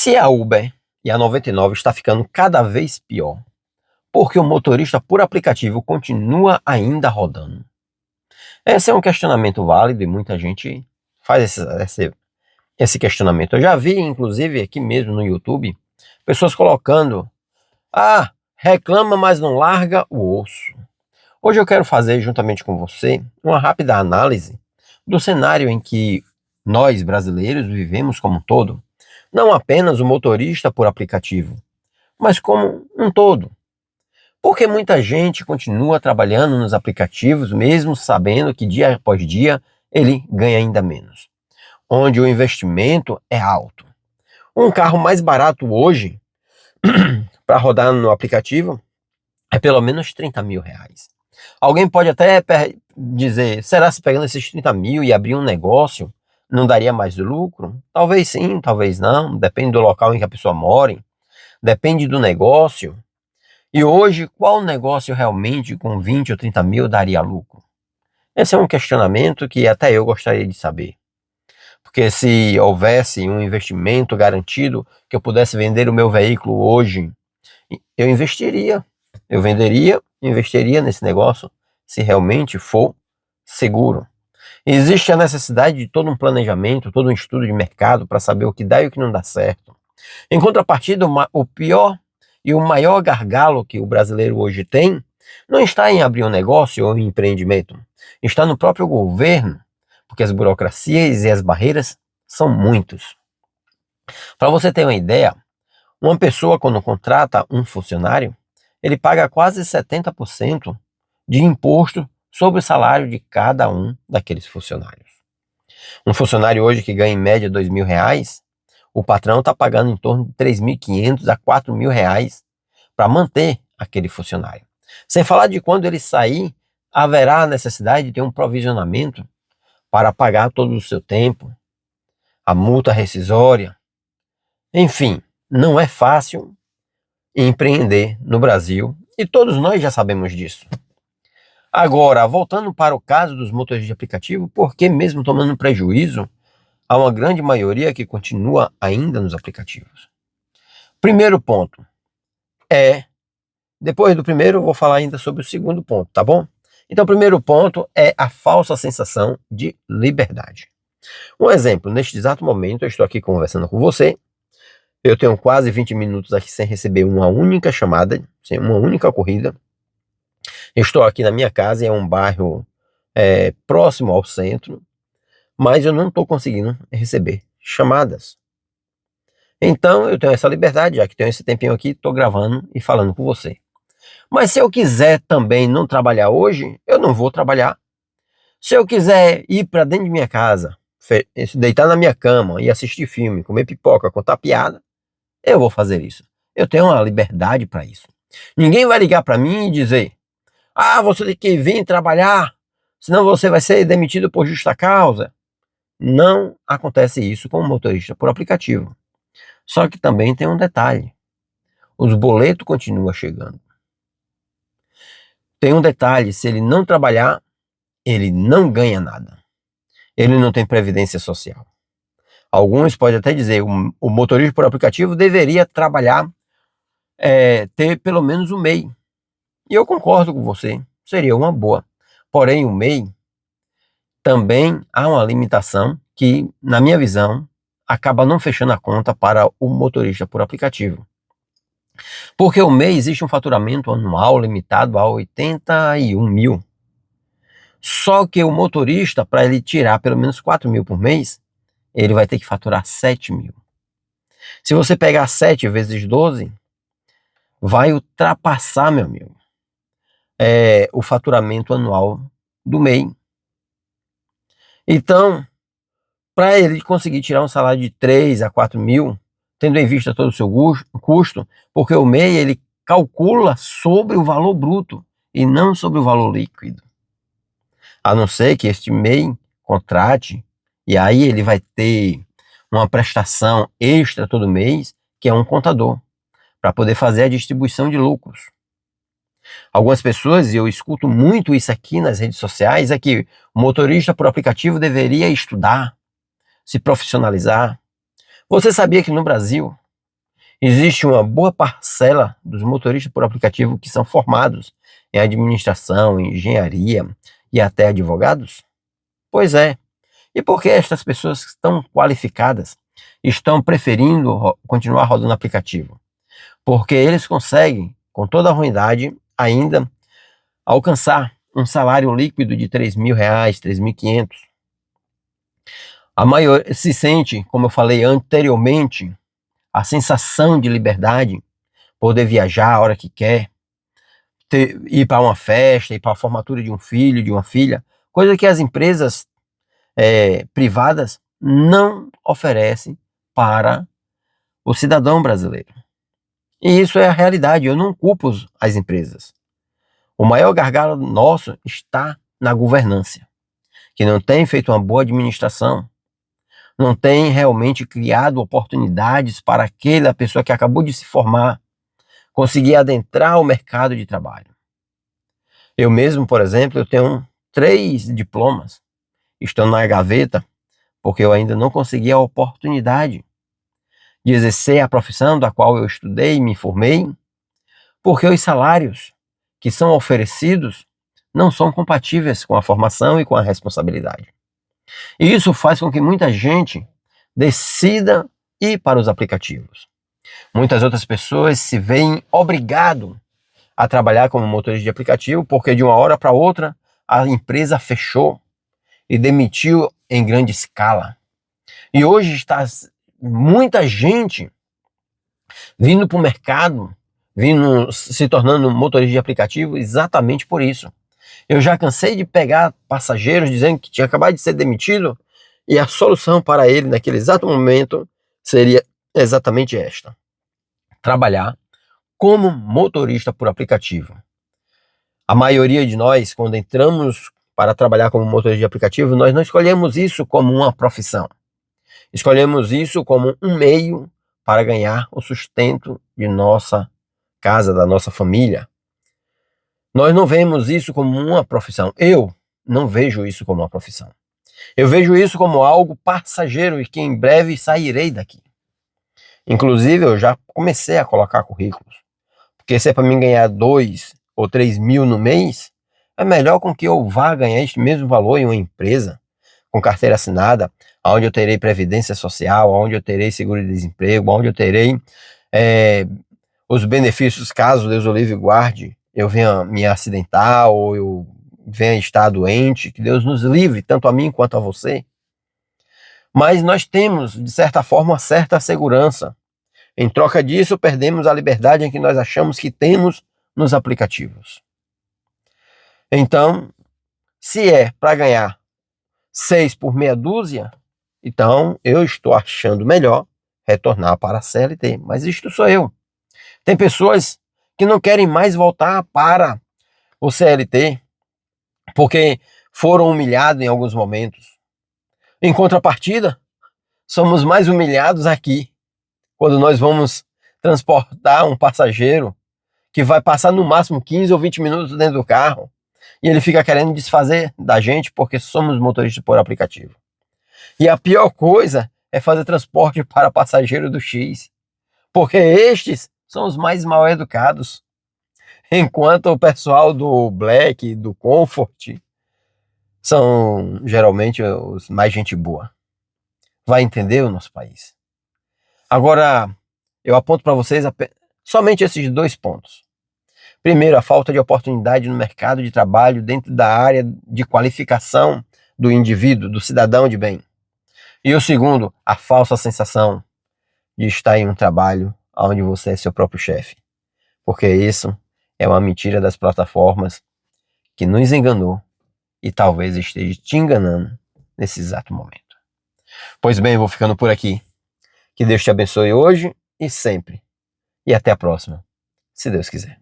Se a Uber e a 99 está ficando cada vez pior, porque o motorista por aplicativo continua ainda rodando? Esse é um questionamento válido e muita gente faz esse questionamento. Eu já vi, inclusive, aqui mesmo no YouTube, pessoas colocando: reclama, mas não larga o osso. Hoje eu quero fazer, juntamente com você, uma rápida análise do cenário em que nós, brasileiros, vivemos como um todo. Não apenas o motorista por aplicativo, mas como um todo. Porque muita gente continua trabalhando nos aplicativos, mesmo sabendo que dia após dia ele ganha ainda menos. Onde o investimento é alto. Um carro mais barato hoje, para rodar no aplicativo, é pelo menos 30 mil reais. Alguém pode até dizer: será que pegando esses 30 mil e abrir um negócio, não daria mais lucro? Talvez sim, talvez não, depende do local em que a pessoa mora, depende do negócio. E hoje, qual negócio realmente com 20 ou 30 mil daria lucro? Esse é um questionamento que até eu gostaria de saber. Porque se houvesse um investimento garantido, que eu pudesse vender o meu veículo hoje, eu investiria. Eu venderia, investiria nesse negócio, se realmente for seguro. Existe a necessidade de todo um planejamento, todo um estudo de mercado para saber o que dá e o que não dá certo. Em contrapartida, o pior e o maior gargalo que o brasileiro hoje tem não está em abrir um negócio ou um empreendimento, está no próprio governo, porque as burocracias e as barreiras são muitos. Para você ter uma ideia, uma pessoa quando contrata um funcionário, ele paga quase 70% de imposto sobre o salário de cada um daqueles funcionários. Um funcionário hoje que ganha em média R$2.000, o patrão está pagando em torno de R$3.500 a R$4.000 para manter aquele funcionário. Sem falar de quando ele sair, haverá a necessidade de ter um provisionamento para pagar todo o seu tempo, a multa rescisória. Enfim, não é fácil empreender no Brasil e todos nós já sabemos disso. Agora, voltando para o caso dos motoristas de aplicativo, por que mesmo tomando prejuízo, há uma grande maioria que continua ainda nos aplicativos? Primeiro ponto depois do primeiro eu vou falar ainda sobre o segundo ponto, tá bom? Então o primeiro ponto é a falsa sensação de liberdade. Um exemplo, neste exato momento eu estou aqui conversando com você, eu tenho quase 20 minutos aqui sem receber uma única chamada, sem uma única corrida. Eu estou aqui na minha casa, é um bairro próximo ao centro, mas eu não estou conseguindo receber chamadas. Então eu tenho essa liberdade, já que tenho esse tempinho aqui, estou gravando e falando com você. Mas se eu quiser também não trabalhar hoje, eu não vou trabalhar. Se eu quiser ir para dentro de minha casa, deitar na minha cama e assistir filme, comer pipoca, contar piada, eu vou fazer isso. Eu tenho uma liberdade para isso. Ninguém vai ligar para mim e dizer: você tem que vir trabalhar, senão você vai ser demitido por justa causa. Não acontece isso com o motorista por aplicativo. Só que também tem um detalhe: os boletos continuam chegando. Tem um detalhe: se ele não trabalhar, ele não ganha nada. Ele não tem previdência social. Alguns podem até dizer: o motorista por aplicativo deveria trabalhar, ter pelo menos um MEI. E eu concordo com você, seria uma boa. Porém, o MEI também há uma limitação que, na minha visão, acaba não fechando a conta para o motorista por aplicativo. Porque o MEI existe um faturamento anual limitado a 81 mil. Só que o motorista, para ele tirar pelo menos 4 mil por mês, ele vai ter que faturar 7 mil. Se você pegar 7 vezes 12, vai ultrapassar, meu amigo, o faturamento anual do MEI. Então, para ele conseguir tirar um salário de 3 a 4 mil, tendo em vista todo o seu custo, porque o MEI ele calcula sobre o valor bruto e não sobre o valor líquido. A não ser que este MEI contrate, e aí ele vai ter uma prestação extra todo mês, que é um contador, para poder fazer a distribuição de lucros. Algumas pessoas, e eu escuto muito isso aqui nas redes sociais, é que o motorista por aplicativo deveria estudar, se profissionalizar. Você sabia que no Brasil Existe uma boa parcela dos motoristas por aplicativo que são formados em administração, engenharia e até advogados? Pois é. E por que estas pessoas tão qualificadas estão preferindo continuar rodando aplicativo? Porque eles conseguem, com toda a ruindade, ainda alcançar um salário líquido de R$ 3.000, 3.500. A maioria se sente, como eu falei anteriormente, a sensação de liberdade, poder viajar a hora que quer, ir para uma festa, ir para a formatura de um filho, de uma filha, coisa que as empresas privadas não oferecem para o cidadão brasileiro. E isso é a realidade, eu não culpo as empresas. O maior gargalo nosso está na governança, que não tem feito uma boa administração, não tem realmente criado oportunidades para aquela pessoa que acabou de se formar conseguir adentrar o mercado de trabalho. Eu mesmo, por exemplo, eu tenho 3 diplomas, estão na gaveta, porque eu ainda não consegui a oportunidade de exercer a profissão da qual eu estudei e me formei, porque os salários que são oferecidos não são compatíveis com a formação e com a responsabilidade. E isso faz com que muita gente decida ir para os aplicativos. Muitas outras pessoas se veem obrigado a trabalhar como motorista de aplicativo porque de uma hora para outra a empresa fechou e demitiu em grande escala. E hoje está muita gente vindo para o mercado, se tornando motorista de aplicativo exatamente por isso. Eu já cansei de pegar passageiros dizendo que tinha acabado de ser demitido e a solução para ele naquele exato momento seria exatamente esta: trabalhar como motorista por aplicativo. A maioria de nós, quando entramos para trabalhar como motorista de aplicativo, nós não escolhemos isso como uma profissão. Escolhemos isso como um meio para ganhar o sustento de nossa casa, da nossa família. Nós não vemos isso como uma profissão. Eu não vejo isso como uma profissão. Eu vejo isso como algo passageiro e que em breve sairei daqui. Inclusive, eu já comecei a colocar currículos. Porque se é para mim ganhar 2 ou 3 mil no mês, é melhor com que eu vá ganhar este mesmo valor em uma empresa, com carteira assinada, onde eu terei previdência social, onde eu terei seguro-desemprego, onde eu terei os benefícios caso Deus o livre e guarde, eu venha me acidentar ou eu venha estar doente, que Deus nos livre, tanto a mim quanto a você. Mas nós temos, de certa forma, uma certa segurança. Em troca disso, perdemos a liberdade em que nós achamos que temos nos aplicativos. Então, se é para ganhar 6 por meia dúzia, então eu estou achando melhor retornar para a CLT. Mas isto sou eu. Tem pessoas que não querem mais voltar para o CLT porque foram humilhados em alguns momentos. Em contrapartida, somos mais humilhados aqui, quando nós vamos transportar um passageiro que vai passar no máximo 15 ou 20 minutos dentro do carro e ele fica querendo desfazer da gente porque somos motoristas por aplicativo. E a pior coisa é fazer transporte para passageiro do X, porque estes são os mais mal educados, enquanto o pessoal do Black, do Comfort, são geralmente os mais gente boa. Vai entender o nosso país? Agora, eu aponto para vocês somente esses 2 pontos. Primeiro, a falta de oportunidade no mercado de trabalho dentro da área de qualificação do indivíduo, do cidadão de bem. E o segundo, a falsa sensação de estar em um trabalho onde você é seu próprio chefe. Porque isso é uma mentira das plataformas que nos enganou e talvez esteja te enganando nesse exato momento. Pois bem, eu vou ficando por aqui. Que Deus te abençoe hoje e sempre. E até a próxima, se Deus quiser.